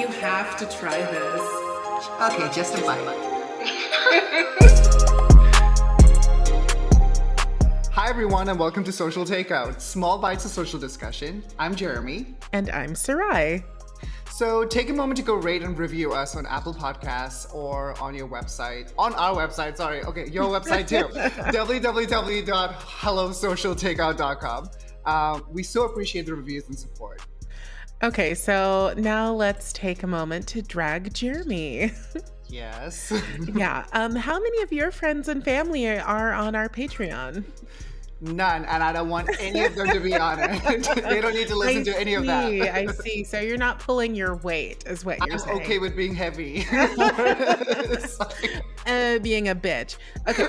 You have to try this. Okay, just a bite. Hi everyone and welcome to Social Takeout, small bites of social discussion. I'm Jeremie. And I'm Sarai. So take a moment to go rate and review us on Apple Podcasts or on your website. On our website, sorry. Okay, your website too. www.hellosocialtakeout.com. We so appreciate the reviews and support. Okay, so now let's take a moment to drag Jeremie. Yes. Yeah. How many of your friends and family are on our Patreon? None, and I don't want any of them to be on it. They don't need to listen to any of that. I see. So you're not pulling your weight, is what you're saying. I'm okay with being heavy. Being a bitch. Okay.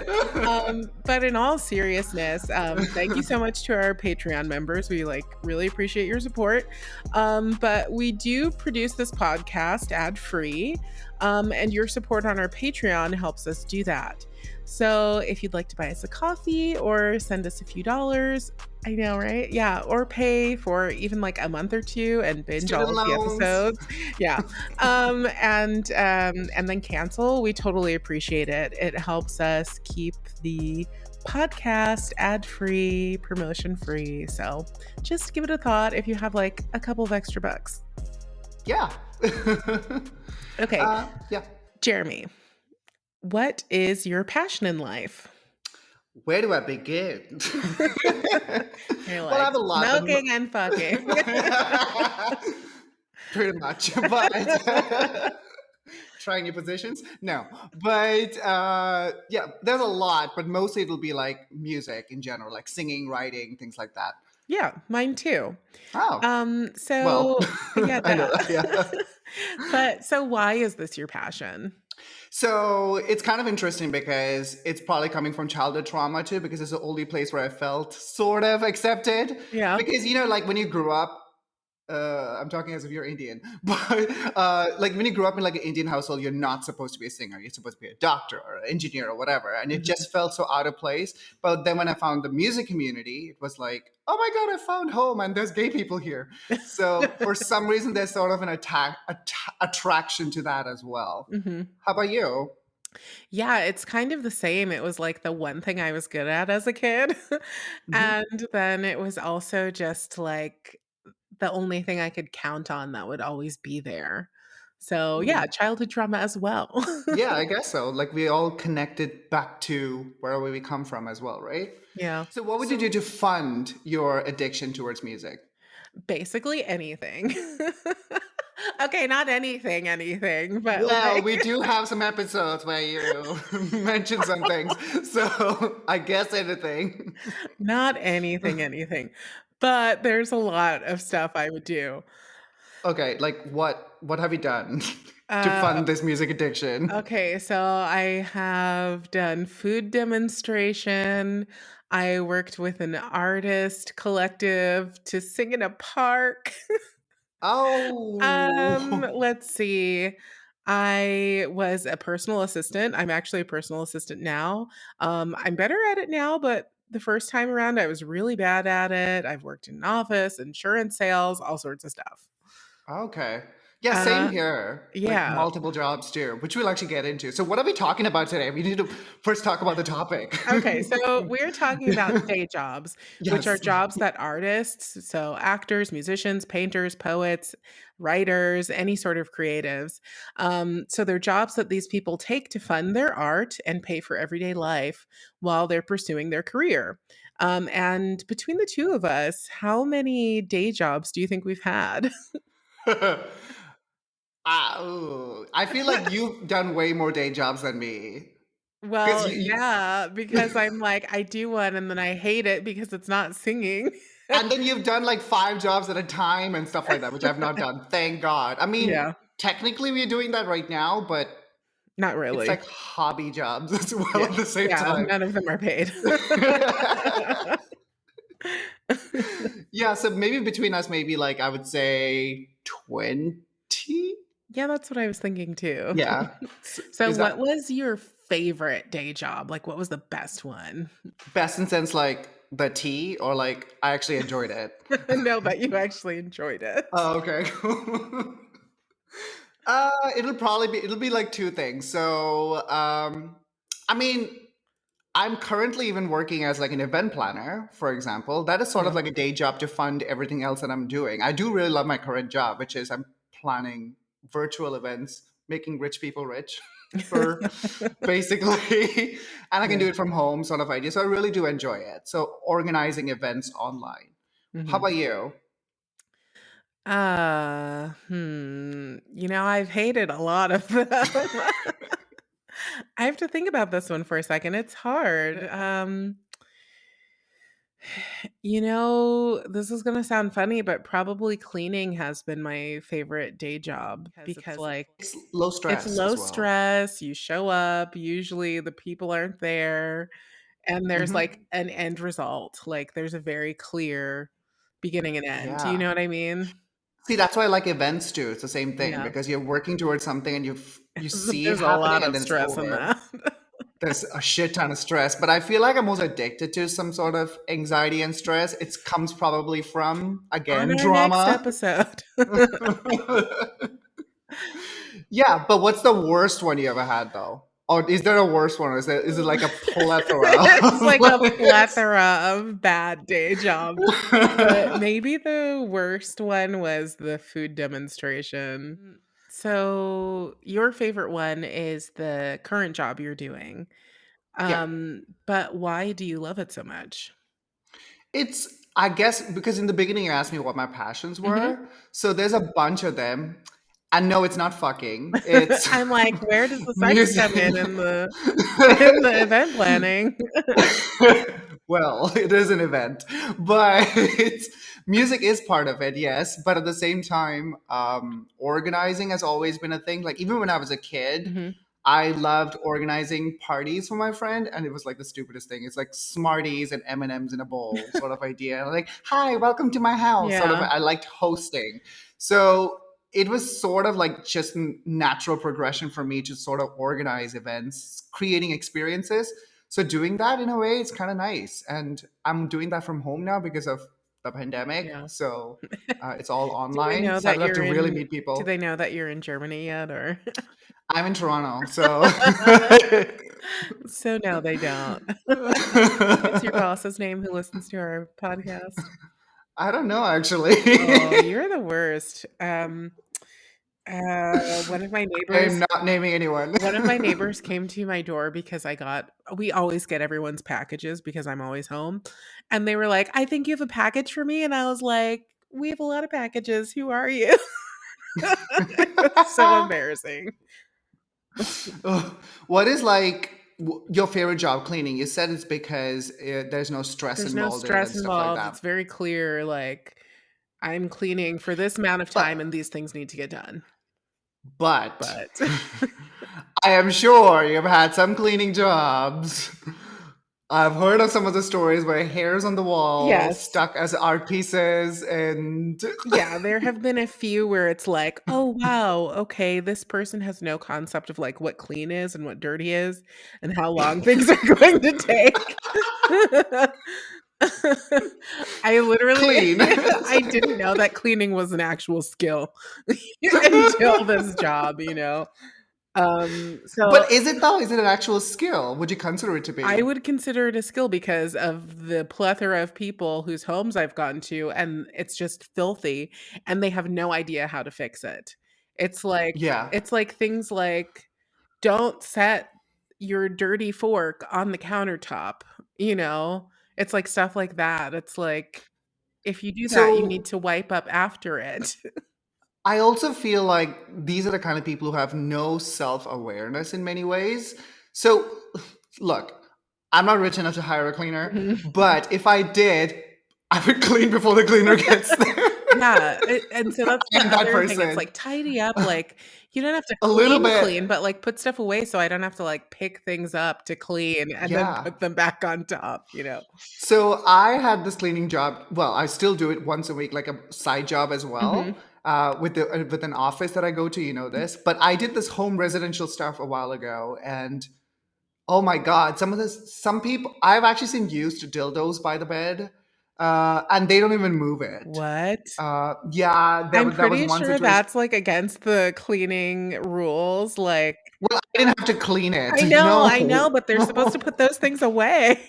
But in all seriousness, thank you so much to our Patreon members. We really appreciate your support. But we do produce this podcast ad-free. And your support on our Patreon helps us do that. So if you'd like to buy us a coffee or send us a few dollars, I know, right? Yeah. Or pay for even like a month or two and binge all of the episodes. Yeah. And then cancel. We totally appreciate it. It helps us keep the podcast ad-free, promotion-free. So just give it a thought if you have like a couple of extra bucks. Yeah. Okay. Yeah. Jeremie, what is your passion in life? Where do I begin? You're like, well, I have a lot. Smoking and fucking. Pretty much. But trying new positions? No. But yeah, there's a lot. But mostly it'll be like music in general, like singing, writing, things like that. Yeah, mine too. Oh. So well, yeah, I know that, yeah. But so why is this your passion? So it's kind of interesting because it's probably coming from childhood trauma too, because it's the only place where I felt sort of accepted. Yeah. Because, like when you grew up, I'm talking as if you're Indian, but like when you grew up in like an Indian household, you're not supposed to be a singer. You're supposed to be a doctor or an engineer or whatever. And it just felt so out of place. But then when I found the music community, it was like, oh my God, I found home and there's gay people here. So for some reason, there's sort of an attraction to that as well. Mm-hmm. How about you? Yeah, it's kind of the same. It was like the one thing I was good at as a kid. And then it was also just like the only thing I could count on that would always be there. So yeah, childhood trauma as well. Yeah, I guess so. Like we all connected back to where we come from as well, right? Yeah. So what would you do to fund your addiction towards music? Basically anything. Okay, not anything, but well, we do have some episodes where you mention some things, so I guess anything. Not anything. But there's a lot of stuff I would do. Okay, like what have you done to fund this music addiction? Okay, so I have done food demonstration. I worked with an artist collective to sing in a park. Oh. Let's see. I was a personal assistant. I'm actually a personal assistant now. I'm better at it now, but the first time around I was really bad at it. I've worked in an office, insurance sales, all sorts of stuff. Okay. Yeah, same here. Yeah. Like multiple jobs too, which we'll actually get into. So what are we talking about today? We need to first talk about the topic. Okay, so we're talking about day jobs, which are Yes. jobs that artists, so actors, musicians, painters, poets, writers, any sort of creatives. So they're jobs that these people take to fund their art and pay for everyday life while they're pursuing their career. And between the two of us, how many day jobs do you think we've had? I feel like you've done way more day jobs than me. Well, yeah, because I'm like, I do one and then I hate it because it's not singing. And then you've done like 5 jobs at a time and stuff like that, which I've not done. Thank God. I mean, technically we're doing that right now, but not really. It's like hobby jobs as well at the same time. None of them are paid. Yeah, so maybe between us, maybe like I would say 20. Yeah, that's what I was thinking too. Yeah. So what was your favorite day job? Like what was the best one? Best in sense like the tea or like I actually enjoyed it? No, but you actually enjoyed it. Oh, okay. It'll be like two things. So, I mean, I'm currently even working as like an event planner, for example. That is sort of Yeah. like a day job to fund everything else that I'm doing. I do really love my current job, which is I'm planning virtual events, making rich people rich for basically, and I can Yeah. do it from home, sort of idea. So I really do enjoy it. So organizing events online. How Hmm. about you? I've hated a lot of them. I have to think about this one for a second. It's hard. This is gonna sound funny, but probably cleaning has been my favorite day job because it's like It's low it's stress low as well. stress, you show up, usually the people aren't there, and there's like Hmm. an end result. Like there's a very clear beginning and end. Do you Yeah. know what I mean? See, that's why I like events too. It's the same thing Yeah. because you're working towards something and you see it There's a happening lot and of then it's stress in over. that. There's a shit ton of stress, but I feel like I'm most addicted to some sort of anxiety and stress. It comes probably from, On again, our next drama. episode. Yeah, but what's the worst one you ever had though? Or is there a worse one? Or is it like a plethora It's of like a like plethora of bad day jobs. But maybe the worst one was the food demonstration. So your favorite one is the current job you're doing. Yeah. But why do you love it so much? It's, I guess, because in the beginning you asked me what my passions Mhm. were. So there's a bunch of them. And no, it's not fucking. It's I'm like, where does the sex music. come in the in the event planning? Well, it is an event, but music is part of it, yes. But at the same time, organizing has always been a thing. Like even when I was a kid, Mhm. I loved organizing parties for my friend, and it was like the stupidest thing. It's like Smarties and M and M's in a bowl, sort of idea. And like, hi, welcome to my house. Sort of. Yeah. I liked hosting, so it was sort of like just natural progression for me to sort of organize events, creating experiences. So doing that in a way, it's kind of nice, and I'm doing that from home now because of the pandemic. Yeah. So it's all Do they online, know so I that don't have to you're really in meet do people. they know that you're in Germany yet or I'm in Toronto, so So no, they don't. What's your boss's name who listens to our podcast? I don't know actually. Oh, you're the worst. One of my I'm neighbors not naming anyone. one of my neighbors came to my door because we always get everyone's packages because I'm always home. And they were like, "I think you have a package for me." And I was like, "We have a lot of packages. Who are you?" It was so embarrassing. Ugh. What is like your favorite job cleaning? You said it's because there's no stress There's no involved in it stress and stuff like involved. that. It's very clear, like, I'm cleaning for this amount of But time and these things need to get done. but But I am sure you've had some cleaning jobs. I've heard of some of the stories where hairs on the wall yes. stuck as art pieces and Yeah, there have been a few where it's like, "Oh, wow, okay, this person has no concept of, like, what clean is and what dirty is and how long things are going to take." I literally clean. I didn't know that cleaning was an actual skill until this job, you know? So But is it though? Is it an actual skill? Would you consider it to I be? would consider it a skill because of the plethora of people whose homes I've gone to, and it's just filthy, and they have no idea how to fix it. It's like Yeah. it's like things like, "Don't set your dirty fork on the countertop," you know? It's like stuff like that. It's like, if you do that, you need So to wipe up after it. I also feel like these are the kind of people who have no self awareness in many ways. So, look, I'm not rich enough to hire a cleaner, Mhm. but if I did, I would clean before the cleaner gets there. Yeah, and so that's I the am that other thing, it's person. like, tidy up, like, you don't have to A little clean, bit. clean, but, like, put stuff away so I don't have to, like, pick things up to clean and then Yeah. put them back on top, you know? So I had this cleaning job. Well, I still do it once a week, like a side job as Mhm. well, with an office that I go to. You know this, but I did this home residential stuff a while ago, and oh my god, some people I've actually seen used dildos by the bed. and they don't even move it. What? Yeah, I'm that was pretty one sure situation. that's, like, against the cleaning rules, like Well, I didn't have to clean it. No. I know, but they're supposed to put those things away.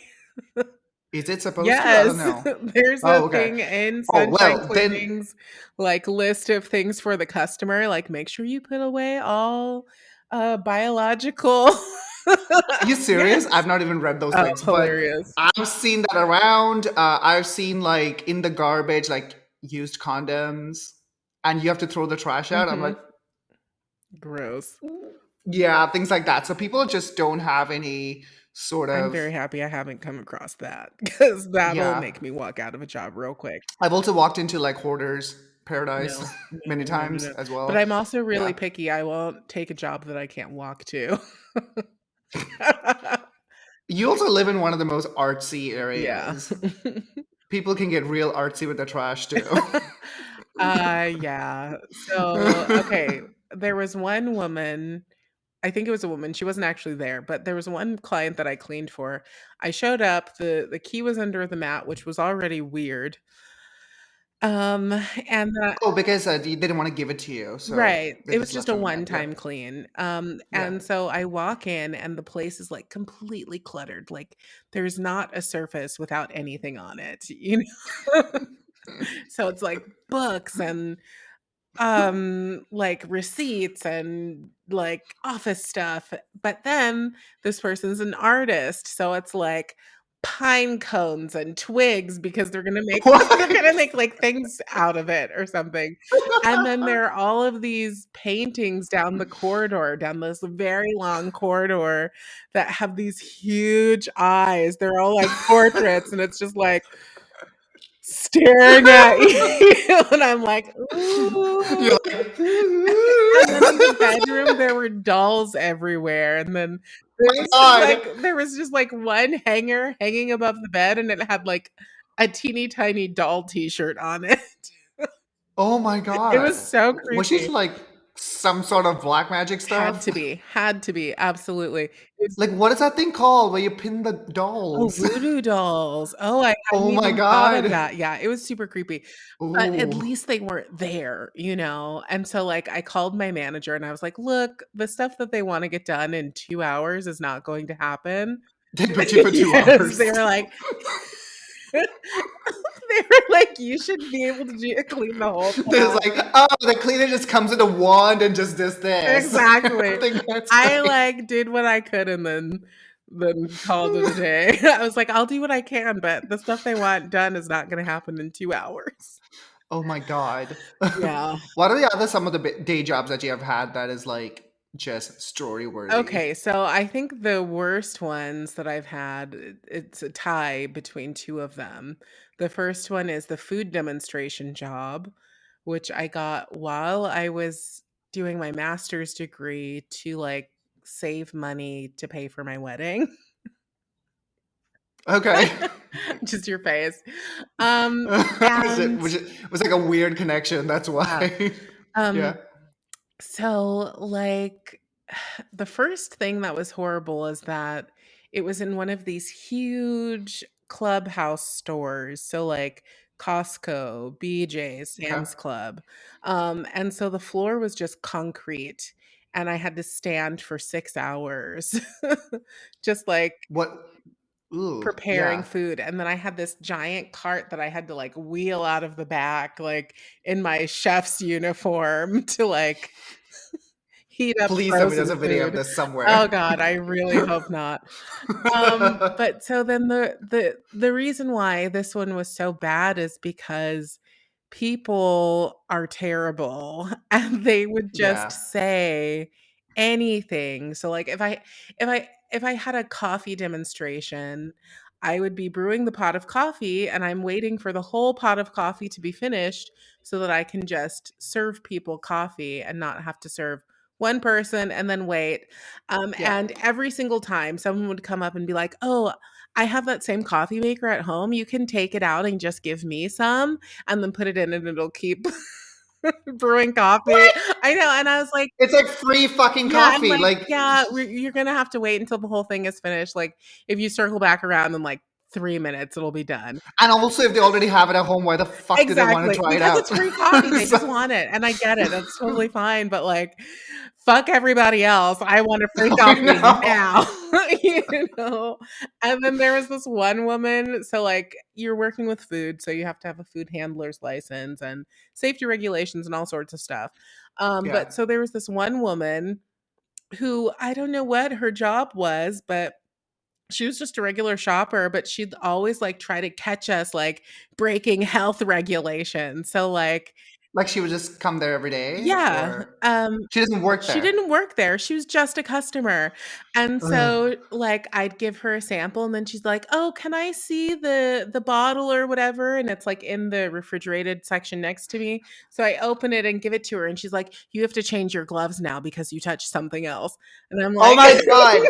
Is it supposed to? I don't Yes, know. there's a Oh, okay. thing in Oh, Sunshine well, then Cleaning's, like, list of things for the customer, like, make sure you put away all, biological are you Yes. serious? I've not even read those Oh, things, but hilarious. I've seen that around. I've seen like in the garbage, like used condoms, and you have to throw the trash out. I'm like, Mhm. Gross. yeah, things like that. So people just don't have any sort I'm of, very happy I haven't come across that because that'll yeah. make me walk out of a job real quick. I've also walked into like hoarders paradise No, no, many no, no, times no. as But well. I'm also really Yeah. picky. I won't take a job that I can't walk to. You also live in one of the most artsy Yeah. areas. People can get real artsy with the trash too. Yeah. So, okay, there was one woman, I think it was a woman, she wasn't actually there, but there was one client that I cleaned for. I showed up, the key was under the mat, which was already weird. Um, and Oh, because they didn't want to give it to you, so Right. they It was just just left a on the mat. Yeah, one-time clean. yeah. And so I walk in and the place is like completely cluttered. Like there's not a surface without anything on it, you know? So it's like books and like receipts and like office stuff. But then this person's an artist, so it's like pine cones and twigs because they're gonna What? make like things out of it or something. And then there are all of these paintings down the corridor, down this very long corridor that have these huge eyes. They're all like portraits, and it's just like staring at you, and I'm like, "Ooh." You're like, And then in the oh bedroom, there were dolls everywhere, and then there my was just god, like one hanger hanging above the bed, and it had like a teeny tiny doll T-shirt on it. oh my It was god. so Was she creepy. like some sort of black magic stuff? Had to be, absolutely. It was Like, what is that thing called where you pin the Oh, dolls? voodoo dolls. Oh, I hadn't Oh my even thought of god. that. Yeah, it was super creepy, but at Ooh. least they weren't there, you know? And so, like, I called my manager and I was like, "Look, the stuff that they wanna get done in 2 hours is not going to happen." They booked you for two Yes, hours. they were like they were like, "You should be able to clean the whole There's flat." like, oh, the cleaner just comes with a wand and just does this. Exactly. Everything gets I, done. like, did what I could and then called it a day. I was like, "I'll do what I can, but the stuff they want done is not gonna happen in 2 hours." Oh my god. Yeah. What are the other some of the day jobs that you have had that is like just story worthy? Okay, so I think the worst ones that I've had, it's a tie between 2 of them. The first one is the food demonstration job, which I got while I was doing my master's degree to, like, save money to pay for my wedding. Okay. Just your face. Um, and Was like a weird connection. That's yeah, why. um, Yeah. so, like, the first thing that was horrible is that it was in one of these huge clubhouse stores, so, like, Costco, BJ's, Okay. Sam's Club, and so the floor was just concrete, and I had to stand for 6 hours, just, like, What? Ooh. preparing Yeah. food, and then I had this giant cart that I had to, like, wheel out of the back, like, in my chef's uniform to, like, heat up Please tell me there's frozen a video of food. this Oh somewhere. god, I really hope not. But so then the reason why this one was so bad is because people are terrible and they would just Yeah. say anything. So like if I had a coffee demonstration, I would be brewing the pot of coffee and I'm waiting for the whole pot of coffee to be finished so that I can just serve people coffee and not have to serve one person and then wait. Yeah. And every single time someone would come up and be like, "Oh, I have that same coffee maker at home. You can take it out and just give me some and then put it in and it'll keep brewing coffee." I know, and I was like, It's like free fucking yeah, coffee. Like, yeah, you're gonna have to wait until the whole thing is finished. Like, if you circle back around in like 3 minutes, it'll be done. And also, if they already have it at home, why the fuck do they want to Exactly, try it because out? it's free coffee, they just So- want it, and I get it, that's totally fine, but, like, fuck everybody else, I want a free I coffee know. now, you know? And then there was this one woman, so, like, you're working with food, so you have to have a food handler's license and safety regulations and all sorts of stuff, Yeah. but so there was this one woman who I don't know what her job was, but she was just a regular shopper, but she'd always, like, try to catch us, like, breaking health regulations. So, like Like she would just come there every day, yeah, or she doesn't work she there. didn't work there, she was just a customer, and Ugh. so, like, I'd give her a sample, and then she's like, "Oh, can I see the bottle or whatever?" And it's, like, in the refrigerated section next to me, so I open it and give it to her, and she's like, "You have to change your gloves now because you touched something else." And I'm Oh like my god,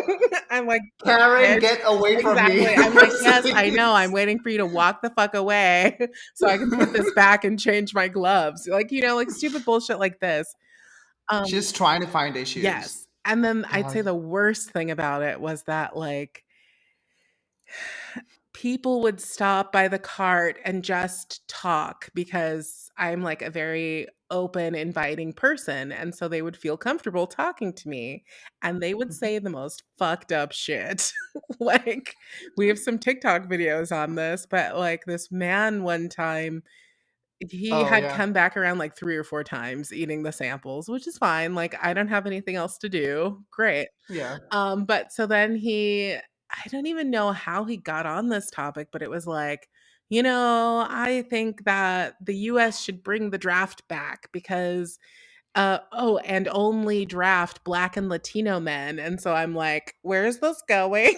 I'm like, Karen, "Bitch." get away from me! Exactly, I'm like, "Yes, I know, I'm waiting for you to walk the fuck away so I can put this back and change my gloves." Like, like, stupid bullshit like this. Um, She's trying to find issues. yes, and then I'd say God. the worst thing about it was that, like, people would stop by the cart and just talk because I'm, like, a very open, inviting person, and so they would feel comfortable talking to me, and they would Mhm. say the most fucked up shit. Like, we have some TikTok videos on this, but, like, this man one time, he Oh had yeah, come back around, like, 3 or 4 times eating the samples, which is fine, like, I don't have anything else to do, great. yeah. But so then I don't even know how he got on this topic, but it was like, I think that the US should bring the draft back because oh, and only draft Black and Latino men. And so I'm like, where is this going?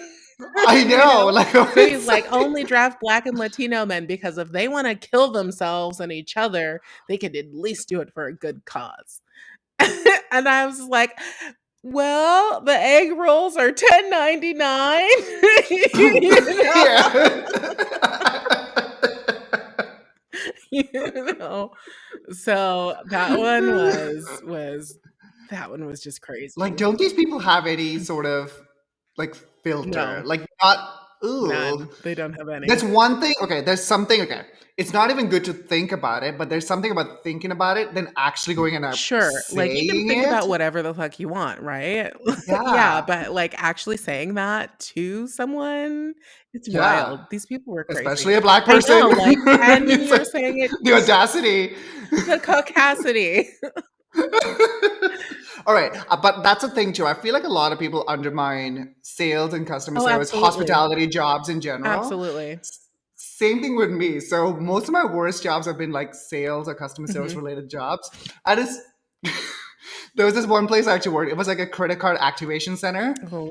I You know. know? Like what So he's is like, only draft Black and Latino men because if they want to kill themselves and each other, they could at least do it for a good cause. And I was like, well, the egg rolls are 10.99. You know? yeah. You know? So that one was just Like, crazy. don't these people have any sort of like filter? No, Like, not. Ooh, none. They don't have any. that's one thing. Okay, there's something. Okay, it's not even good to think about it, but there's something about thinking about it than actually going and Sure, like, you can saying think it. about whatever the fuck you want, right? Yeah, Yeah, but, like, actually saying that to someone, it's yeah. wild. These people were crazy. Especially a black I person. know, like, and It's you're like saying it the audacity. the caucasity. All right, but that's a thing too. I feel like a lot of people undermine sales and customer Oh, service, absolutely. hospitality jobs in general. Absolutely. Same thing with me. So most of my worst jobs have been like sales or customer service Mhm. related jobs. I just there was this one place I actually worked. It was like a credit card activation center. Oh.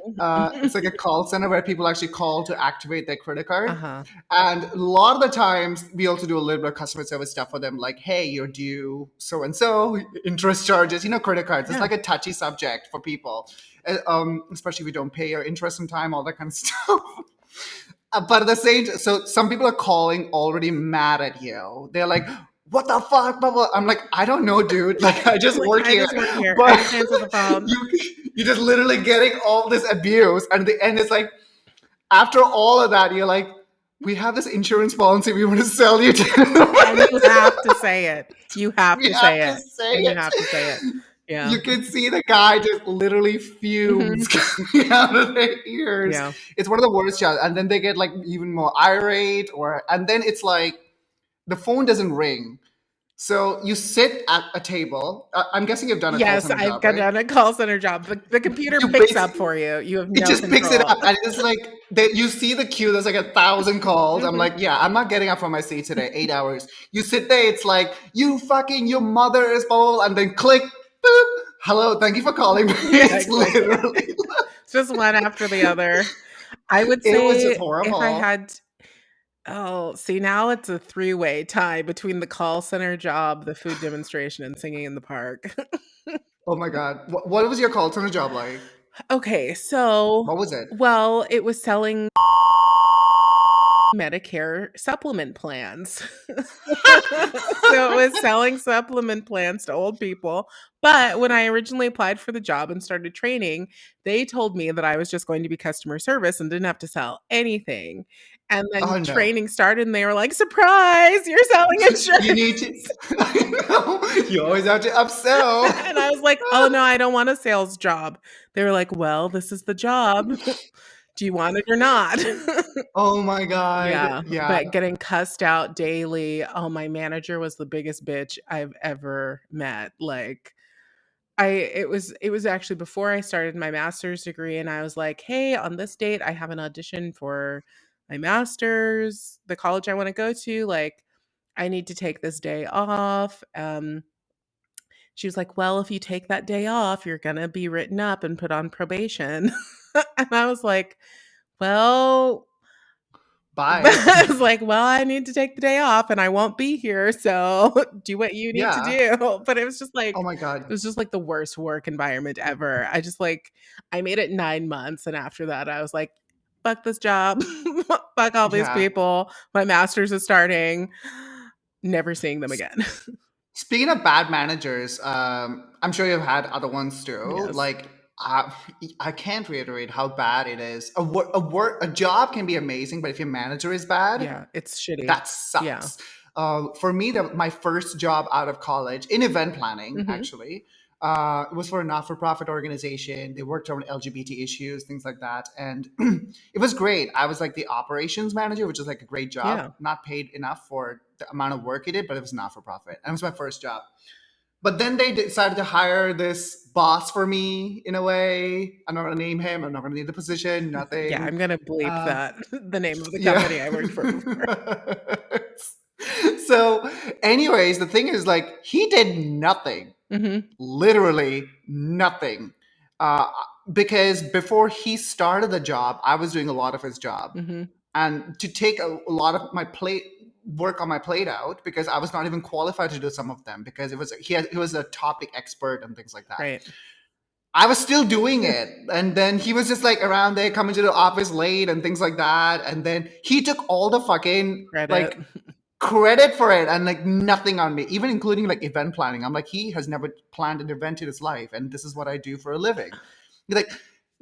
It's like a call center where people actually call to activate their credit card. Uh-huh. And a lot of the times, we also do a little bit of customer service stuff for them, like, hey, you're due so and so, interest charges, credit cards. It's Yeah. like a touchy subject for people, especially if you don't pay your interest in time, all that kind of stuff. But at the same so some people are calling already mad at you. They're like, what the fuck? Blah, blah. I'm like, I don't know, dude. Like, I just Like, work I here. just work here. I But just answer the phone. you, you're just literally getting all this abuse. And the end is like, after all of that, you're like, we have this insurance policy we want to sell you And you to. have to say it. You have We to have say to it. say And you it. have to say it. Yeah. You can see the guy just literally fumes Mhm. coming out of their ears. Yeah. It's one of the worst jobs. And then they get like even more irate, and then it's like the phone doesn't ring. So you sit at a table. I'm guessing you've done a call Yes, center I've job, got right? done a call center job. The computer You picks up basically for you. You have it no just picks it control. up, and it's like that. You see the queue. There's like 1,000 calls. I'm Mhm. like, yeah, I'm not getting up from my seat today. 8 hours. You sit there. It's like your mother is blah, blah, blah, and then click. Boop. Hello, thank you for calling me. Yeah, It's exactly. literally It's just one after the other. I would it was just say if I horrible. had oh, see, now it's a three-way tie between the call center job, the food demonstration, and singing in the park. Oh my god, what was your call center job like? Okay, so, What was it? well, it was selling Medicare supplement plans. So it was selling supplement plans to old people. But when I originally applied for the job and started training, they told me that I was just going to be customer service and didn't have to sell anything. And then Oh no. training started and they were like, "Surprise, you're selling You need to. insurance." I know. You always have to upsell. And I was like, "Oh, no, I don't want a sales job." They were like, "Well, this is the job. Do you want it or not?" Oh my god. Yeah, Yeah. but getting cussed out daily, oh, my manager was the biggest bitch I've ever met, like, it was actually before I started my master's degree, and I was like, "Hey, on this date, I have an audition for my master's, the college I wanna go to, like, I need to take this day off." She was like, "Well, if you take that day off, you're gonna be written up and put on probation." And I was like, "Well," Bye. I was like, "Well, I need to take the day off and I won't be here, so do what you need to Yeah. do." But Oh it my god. was just like the worst work environment ever. I made it 9 months, and after that, I was like, "Fuck this job. Fuck all these Yeah. people. My master's is starting." Never seeing them again. Speaking of bad managers, I'm sure you've had other ones too. Yes. Like, uh, I can't reiterate how bad it is. A job can be amazing, but if your manager is bad, Yeah, it's shitty. that Yeah. sucks. For me, my first job out of college in event planning, Mhm. actually, it was for a not-for-profit organization. They worked on LGBT issues, things like that, and it was great. I was like the operations manager, which is like a great job. Yeah. Not paid enough for the amount of work it did, but it was not-for-profit, and it was my first job. But then they decided to hire this boss for me in a way. I'm not going to name him. I'm not going to name the position. Yeah, Nothing. I'm gonna bleep Uh, that, the name of the yeah. company I worked for before. So, anyways, the thing is, like, he did nothing, Mhm. literally nothing. Uh, because before he started the job, I was doing a lot of his job. Mhm. And to take a lot of my plate work on my plate out because I was not even qualified to do some of them because he was a topic expert and things like that. Right. I was still doing it. And then he was just like around there coming to the office late and things like that. And then he took all the fucking Credit. like credit for it and like nothing on me, even including like event planning. I'm like, he has never planned an event in his life. And this is what I do for a living. Like,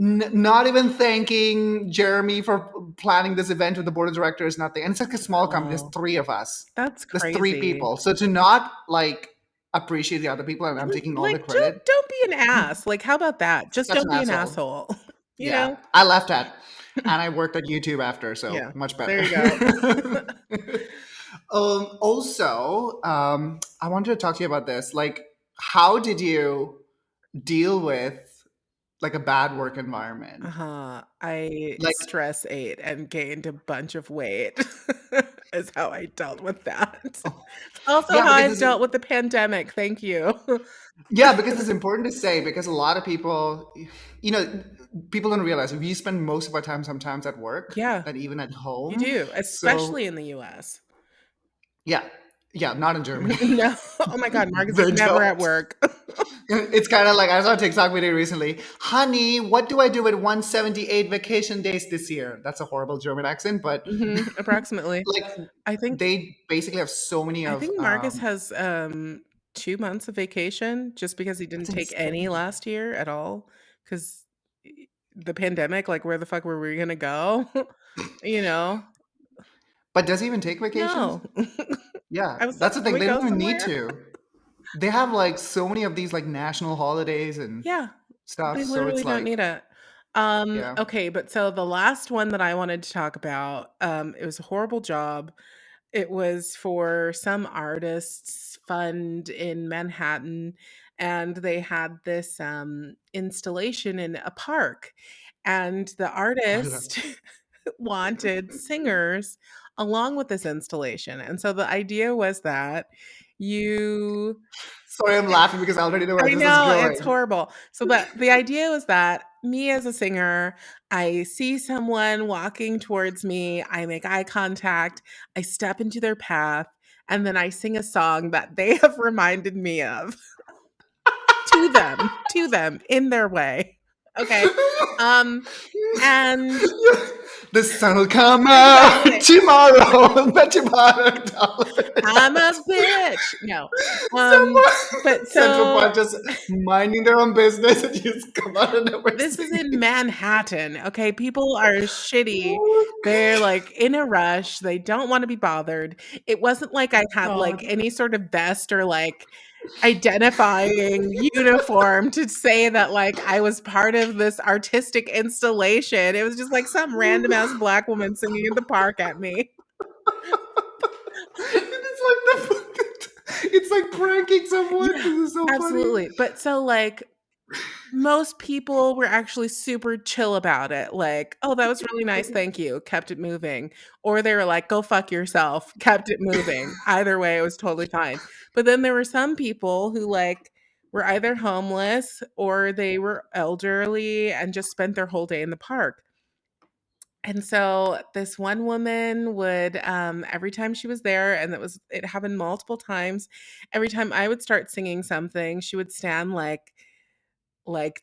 not even thanking Jeremy for planning this event with the board of directors, nothing. And it's like a small company. There's Oh, three of us. that's There's three crazy. people. So to not like appreciate the other people and I'm taking all the Like, just credit, don't be an ass. Like, how about that? Just such don't an be an asshole. asshole. You Yeah, know? I left that, and I worked at YouTube after, so Yeah. much There better. you go. Also, I wanted to talk to you about this. Like, how did you deal with like a bad work environment? Uh-huh. I Like, stress ate and gained a bunch of weight is how I dealt with that. oh, Also yeah, how because I've this is dealt with the pandemic. Thank you. yeah, because it's important to say because a lot of people, you know, people don't realize we spend most of our time sometimes at work Yeah, than even at you home. do, especially So in the US. yeah, yeah, not in Germany. No. Oh my god, Marcus is They never at don't. work. It's kind of like I saw a TikTok video recently. Honey, what do I do with 178 vacation days this year? That's a horrible German accent, but Mhm, approximately. like I think they basically have so many I of think Marcus has, 2 months of vacation just because he that's didn't take any insane. last year at all 'cause the pandemic, like, where the fuck were we gonna go? You know? But does he even take vacations? No. Yeah, I was like, that's the "Can thing. we They go don't even need somewhere?" to. They have like so many of these like national holidays and Yeah, stuff. they So literally it's don't like, need it. yeah. Okay, but so the last one that I wanted to talk about, it was a horrible job. It was for some artists fund in Manhattan, and they had this, installation in a park, and the Oh, yeah. artist wanted singers along with this installation, and so the idea was that you Sorry, I'm laughing because I already know where I this is know, it's going. horrible. So the idea was that me as a singer, I see someone walking towards me, I make eye contact, I step into their path, and then I sing a song that they have reminded me of to them in their way. Okay. Um, and The sun will come out exactly. tomorrow. Bet you $100. I'm a bitch. No. Someone But Central so Park just minding their own business and you just come out and nowhere this is in singing. Manhattan, okay? People are shitty. Oh They're, like, in a rush, they don't wanna be bothered. It wasn't like I had, like, God. any sort of vest or, like, identifying uniform to say that, like, I was part of this artistic installation. It was just, like, some random ass black woman singing in the park at me. It's like it's like pranking someone. Yeah, This is so funny. absolutely. But so, like, most people were actually super chill about it, like, "Oh, that was really nice, thank you," kept it moving, or they were like, "Go fuck yourself," kept it moving. Either way, it was totally fine. But then there were some people who, like, were either homeless or they were elderly and just spent their whole day in the park. And so this one woman would, every time she was there, and it happened multiple times, every time I would start singing something, she would stand like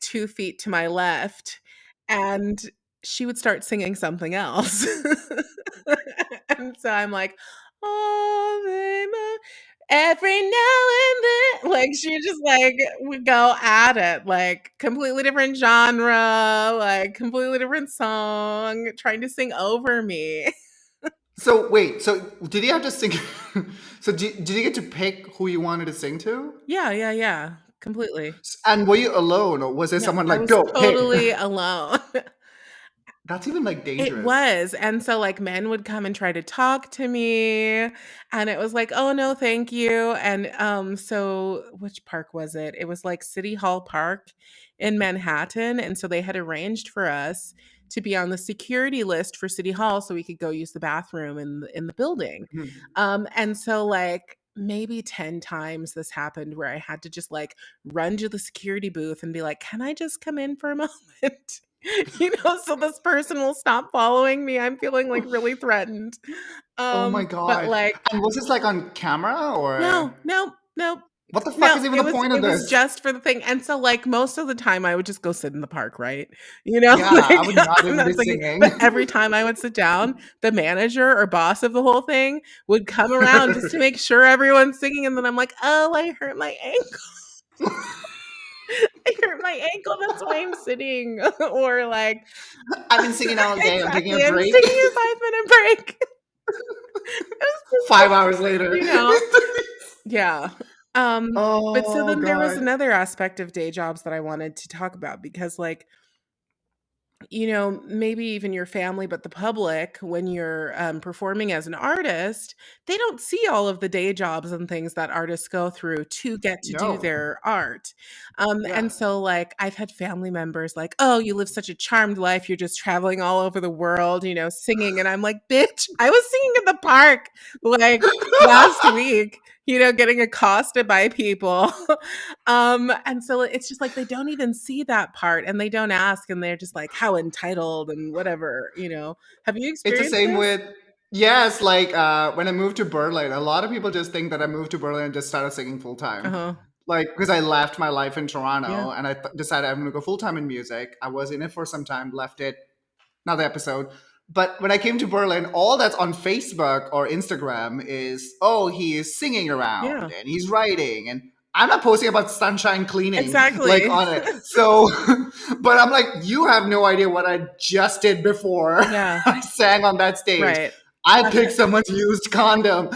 2 feet to my left, and she would start singing something else. And so I'm like, "Oh, every now and then," like, she just, like, would go at it, like, completely different genre, like, completely different song, trying to sing over me. So wait, so did you have to sing? So did you get to pick who you wanted to sing to? Yeah, yeah, yeah, completely. And were you alone, or was there No, someone I like, was go pick? totally alone. That's even like It dangerous. was, and so, like, men would come and try to talk to me, and it was like, "Oh, no, thank you," and, so which park was it? It was, like, City Hall Park in Manhattan, and so they had arranged for us to be on the security list for City Hall so we could go use the bathroom in the building, Mhm. and so, like, maybe 10 times this happened where I had to just, like, run to the security booth and be like, "Can I just come in for a moment?" So this person will stop following me. I'm feeling, like, really threatened. Oh my But, God. like, And was this like on camera or no, no, no, what the fuck no, is even it the was point of it was this? just for the thing, and so, like, most of the time, I would just go sit in the park, right? Yeah, I Like, would not I'm even be not singing, singing. but every time I would sit down, the manager or boss of the whole thing would come around just to make sure everyone's singing, and then I'm like, "Oh, I hurt my ankle. I hurt my ankle, that's why I'm sitting." Or, like, I've been singing all day. I'm taking a exactly, I'm break. taking a 5-minute break. It was just 5 hours later. you know? Yeah. But so Oh then there was God. another aspect of day jobs that I wanted to talk about because, like, maybe even your family, but the public, when you're performing as an artist, they don't see all of the day jobs and things that artists go through to get to do No. their art. Yeah. And so, like, I've had family members like, "Oh, you live such a charmed life. You're just traveling all over the world, singing." And I'm like, "Bitch, I was singing in the park like last week." Getting accosted by people. And so it's just like they don't even see that part and they don't ask and they're just like, how entitled and whatever. Have you It's the experienced same this? with yes, like when I moved to Berlin, a lot of people just think that I moved to Berlin and just started singing full time. Uh-huh. Like because I left my life in Yeah. Toronto and I decided I'm going to go full time in music. I was in it for some time, left it, another episode. But when I came to Berlin, all that's on Facebook or Instagram is, oh, he is singing Yeah. around and he's writing. And I'm not posting about sunshine cleaning like Exactly. on it. So, but I'm like, you have no idea what I just did before Yeah. I sang on that stage. Right. I Uh, picked someone's used condom.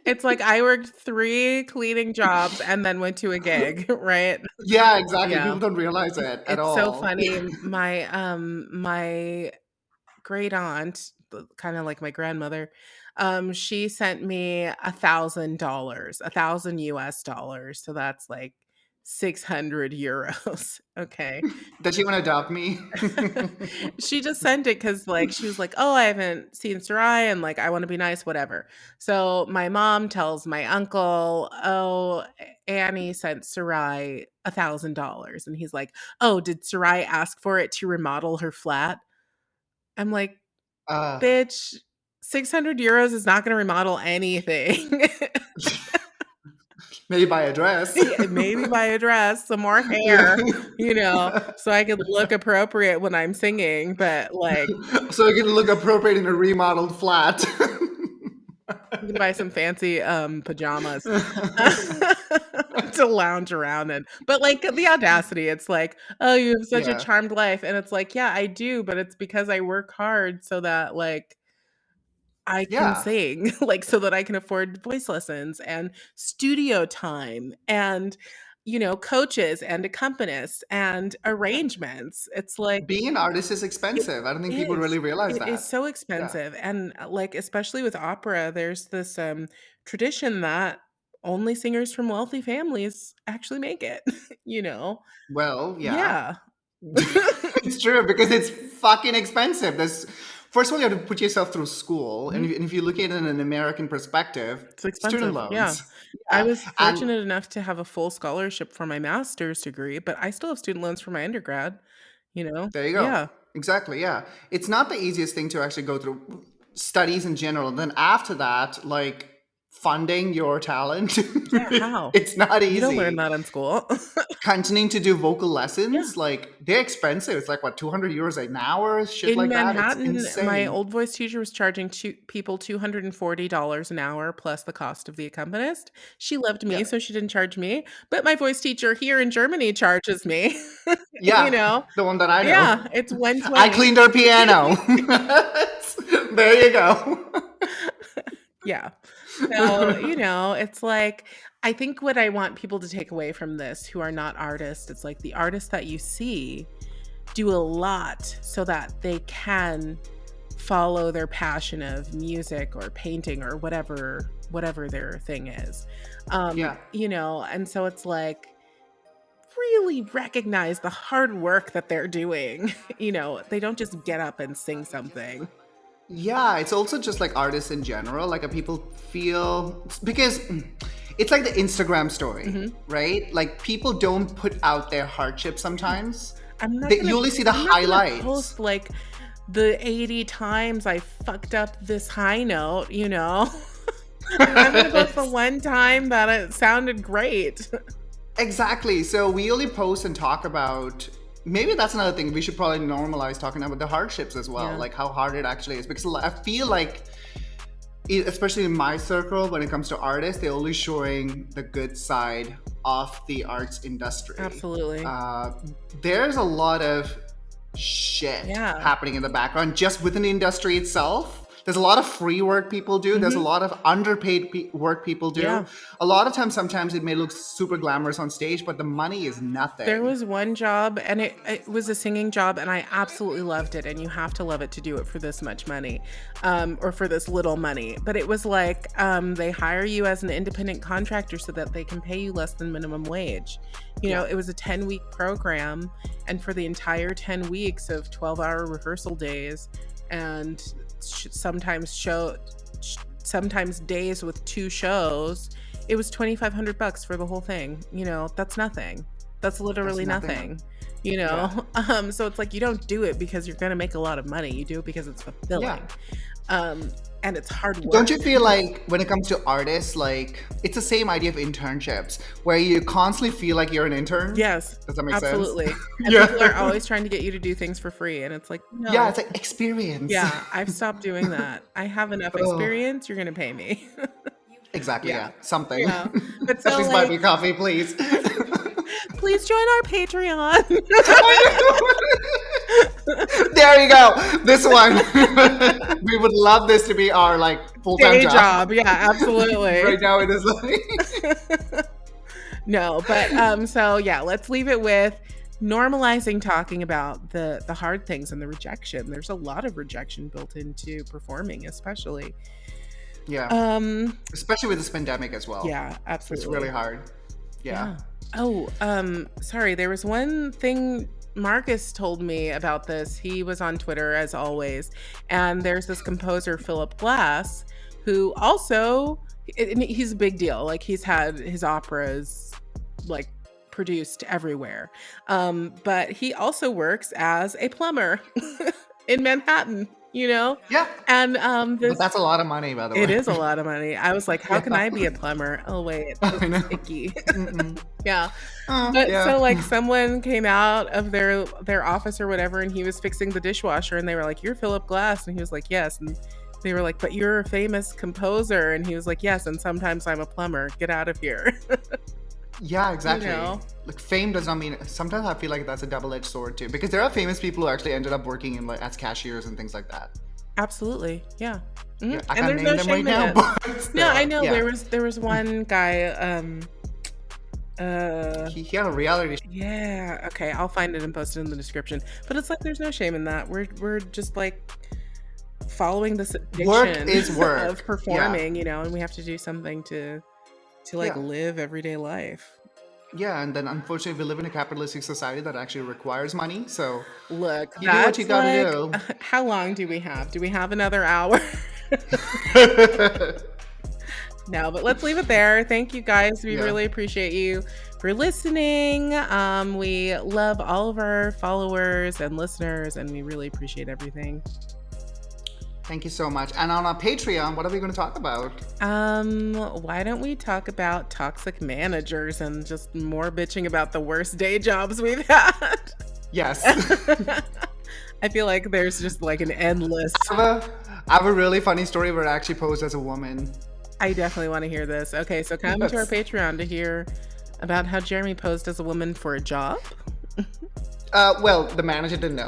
It's like I worked 3 cleaning jobs and then went to a gig, right? Yeah, exactly. Yeah. People don't realize it at It's so all. funny. My great aunt, kind of like my grandmother, she sent me $1,000, 1,000 US dollars. So that's like 600 euros. Okay. Does she want to adopt me? She just sent it because, like, she was like, "Oh, I haven't seen Sarai and, like, I want to be nice, whatever." So my mom tells my uncle, "Oh, Annie sent Sarai $1,000." And he's like, "Oh, did Sarai ask for it to remodel her flat?" I'm like, uh, "Bitch, 600 euros is not gonna remodel anything." Maybe buy a dress. Yeah, maybe buy a dress, some more hair, so I could look appropriate when I'm singing, but, like, So it can look appropriate in a remodeled flat. you can buy some fancy, pajamas to lounge around in. But, like, the audacity, it's like, "Oh, you have such a Yeah. charmed life," and it's like, "Yeah, I do, but it's because I work hard so that, like, I can Yeah. sing, like, so that I can afford voice lessons and studio time and, coaches and accompanists and Yeah. arrangements." It's like Being an artist is it expensive. I don't think people is. really realize It is that. so Yeah. expensive, and, like, especially with opera, there's this, tradition that only singers from wealthy families actually make it, you know? Well, yeah. Yeah. It's true because it's fucking expensive. There's first of all, you have to put yourself through school, and Mhm. if you look at it in an American perspective, It's student expensive, yeah. loans. I Yeah, was and fortunate enough to have a full scholarship for my master's degree, but I still have student loans for my undergrad, you know? there you go. Yeah. Exactly. Yeah, it's not the easiest thing to actually go through studies in general. Then after that, like funding your talent, Yeah, how? it's not You don't learn easy. that in school. Continuing to do vocal Yeah. lessons, like they're expensive. It's like what, 200 euros an hour, shit In like that. It's Manhattan, my insane. old voice teacher was charging people $240 an hour plus the cost of the accompanist. She loved Yeah, me, so she didn't charge me, but my voice teacher here in Germany charges me, you yeah, know? the one that I know. Yeah, it's I 120. cleaned her piano. There you go. Yeah. So, it's like I think what I want people to take away from this who are not artists, it's like the artists that you see do a lot so that they can follow their passion of music or painting or whatever their thing is. Yeah. And so it's like really recognize the hard work that they're doing. They don't just get up and sing something. Yeah, it's also just like artists in general. Like people feel because it's like the Instagram story, Mhm. right? Like people don't put out their hardships sometimes. I'm not They, gonna you only see the I'm not gonna highlights. post like the 80 times I fucked up this high note, I'm gonna post the one time that it sounded great. Exactly. So we only post and talk about. Maybe that's another thing. We should probably normalize talking about the hardships as well, Yeah. like how hard it actually is. Because I feel like, especially in my circle, when it comes to artists, they're only showing the good side of the arts industry. Absolutely. There's a lot of shit Yeah. happening in the background just within the industry itself. There's a lot of free work people do. There's a Mhm. lot of underpaid work people do. Yeah. A lot of times, sometimes it may look super glamorous on stage, but the money is nothing. There was one job and it was a singing job and I absolutely loved it. And you have to love it to do it for this much money, or for this little money. But it was like, they hire you as an independent contractor so that they can pay you less than minimum wage. It was a 10-week program. And for the entire 10 weeks of 12-hour rehearsal days and sometimes days with 2 shows, it was $2,500 for the whole thing. That's nothing. That's literally nothing. So it's like you don't do it because you're going to make a lot of money. You do it because it's fulfilling. And it's hard work. Don't you feel like when it comes to artists, like it's the same idea of internships where you constantly feel like you're an intern? Yes, Does that make absolutely. sense? And Yeah. people are always trying to get you to do things for free. And it's like, no. Yeah, it's like experience. Yeah, I've stopped doing that. I have enough Oh, experience. You're going to pay me. exactly. Yeah. Yeah. Something. Yeah. But At so, least buy like, me coffee, please. please join our Patreon. There you go. This one. We would love this to be our like full-time Day job. job. Yeah, absolutely. Right now it is like No, but so yeah, let's leave it with normalizing talking about the hard things and the rejection. There's a lot of rejection built into performing, especially. yeah. Especially with this pandemic as well. Yeah, absolutely. It's really hard. Yeah. Oh, sorry. There was one thing Marcus told me about this. He was on Twitter as always, and there's this composer Philip Glass who also he's a big deal. Like he's had his operas like produced everywhere. But he also works as a plumber in Manhattan. you know? Yeah, And but this that's a lot of money, by the it way. is a lot of money. I was like, how Yeah, can I be a plumber? Oh wait, I it's know. icky. Mm-mm. Yeah. But Yeah. so like someone came out of their office or whatever and he was fixing the dishwasher and they were like, "You're Philip Glass." And he was like, "Yes." And they were like, "But you're a famous composer." And he was like, "Yes, and sometimes I'm a plumber. Get out of here." Yeah, You exactly. know? Like fame does not mean. Sometimes I feel like that's a double-edged sword too, because there are famous people who actually ended up working in like as cashiers and things like that. Absolutely. Yeah. Yeah, I And can't there's name no them right shame in now, it. but No, there I are. know Yeah, there was one guy uh he had a reality. yeah, okay, I'll find it and post it in the description. But it's like there's no shame in that. We're just like following this Work addiction is of work. Yeah, performing, and we have to do something to like yeah, live everyday life. yeah. And then unfortunately, we live in a capitalistic society that actually requires money. So Look, you do what you that's got to like do. how long do we have? Do we have another hour? No, but let's leave it there. Thank you guys. We Yeah. really appreciate you for listening. We love all of our followers and listeners, and we really appreciate everything. Thank you so much. And on our Patreon, what are we going to talk about? Why don't we talk about toxic managers and just more bitching about the worst day jobs we've had? Yes. I feel like there's just like an endless. I have a really funny story where I actually posed as a woman. I definitely want to hear this. Okay, so come to our Yes. Patreon to hear about how Jeremy posed as a woman for a job. Well, the manager didn't know.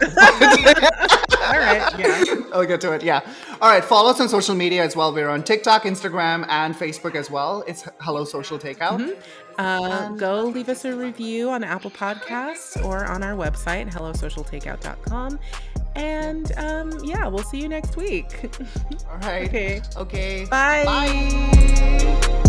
All right, yeah. I'll get to it. Yeah. All right. Follow us on social media as well. We're on TikTok, Instagram, and Facebook as well. It's Hello Social Takeout. Go leave us a review on Apple Podcasts or on our website, hellosocialtakeout.com. And yeah, we'll see you next week. All right. Okay. Okay. Bye. Bye.